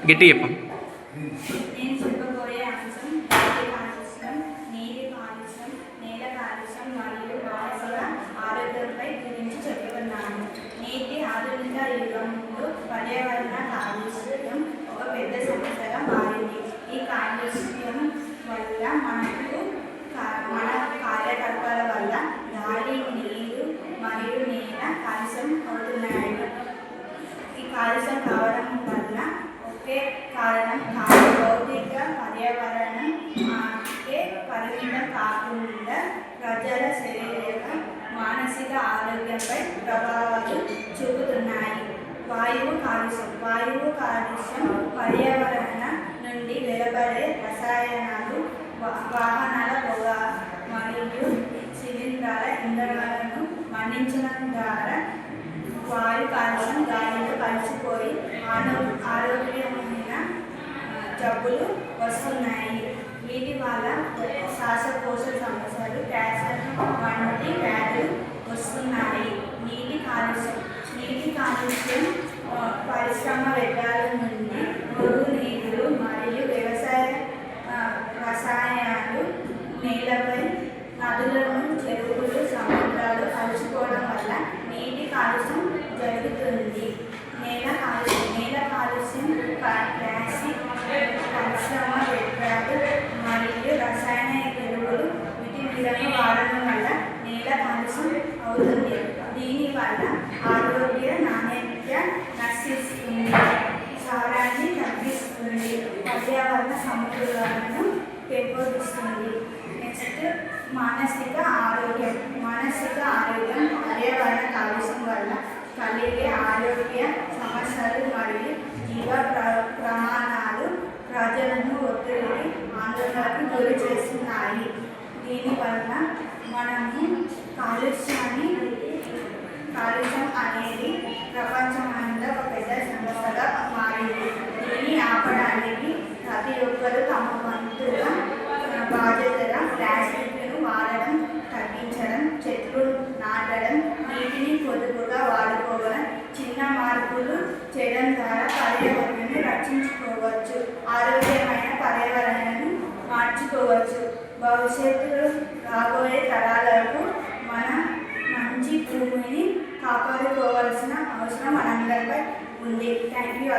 గట్టి చెప్పం. నేను చెప్పబోయే అంశం నీటి కాలుష్యం, నీటి కాలుష్యం, నేల కాలుష్యం మరియు మానసిక ఆరోగ్యంపై గురించి చెప్తున్నాను. నేటి ఆధునిక యుగంలో పర్యావరణ కాలుష్యం ఒక పెద్ద సమస్యగా మారింది. ఈ కాలుష్యం వల్ల మన కార్యకలాపాల వల్ల గాలి, నీరు మరియు నేల కాలుష్యం అవుతున్నాయి. ఈ కాలుష్యం కావడం వల్ల ఒకే కారణం కాదు, భౌతిక పర్యావరణం పరిమితం కాకుండా ప్రజల శారీరక మానసిక ఆరోగ్యంపై ప్రభావాలు చూపుతున్నాయి. వాయువు కాలుష్యం పర్యావరణ నుండి వెలువడే రసాయనాలు, వాహనాల పొగ మరియు శిలీంధ్రాల ఇంధనాలను మండించడం ద్వారా వాయు కాలుష్యం గాలిలో కలిసిపోయి ఆరోగ్యమైన జబ్బులు వస్తున్నాయి. వీటి వల్ల శ్వాసకోశ సమస్యలు, క్యాన్సర్ వంటి వ్యాధులు వస్తున్నాయి. నీటి కాలుష్యం పరిశ్రమ వ్యర్థాల నుండి మురుగునీరు మరియు వ్యవసాయ రసాయనాలు నేలపై, నదులను, చెరువులు, సముద్రాలు కలిసిపోవడం వల్ల నీటి కాలుష్యం జరుగుతుంది. నేల కాలుష్యం ప్లాస్టిక్, పరిశ్రమ వ్యర్థాలు మరియు రసాయన ఎరువులు వీటిని వాడడం వల్ల నేల కాలుష్యం అవుతుంది. దీనివల్ల ఆరోగ్య నాణ్యత నశిస్తుంది, సారాన్ని తగ్గిస్తుంది, పర్యావరణ సమతుల్యతను పెంపొందిస్తుంది. నెక్స్ట్ మానసిక ఆరోగ్యం పర్యావరణ కాలుష్యం వల్ల కలిగే ఆరోగ్య సమస్యలు మరియు జీవ ప్రమాణాలు ప్రజలను ఒత్తిడికి, ఆందోళనకు గురి చేస్తున్నాయి. దీనివల్ల మనము కాలుష్యం అనేది ప్రపంచమంతా ఒక పెద్ద సమస్యగా మారింది. దీన్ని ఆపడానికి ప్రతి ఒక్కరూ తమ వంతుగా బాధ్యతగా ప్లాస్టిక్ను వాడడం తగ్గించడం, చెట్లు నాటడం, నీటిని పొదుపుగా వాడుకోవడం, చిన్న మార్పులు చేయడం ద్వారా పర్యావరణాన్ని రక్షించుకోవచ్చు, ఆరోగ్యమైన పర్యావరణాన్ని మార్చుకోవచ్చు. భవిష్యత్తులో రాబోయే తరాలకు మన మంచి భూమిని కాపాడుకోవాల్సిన అవసరం మనందరిపై ఉంది. Thank you.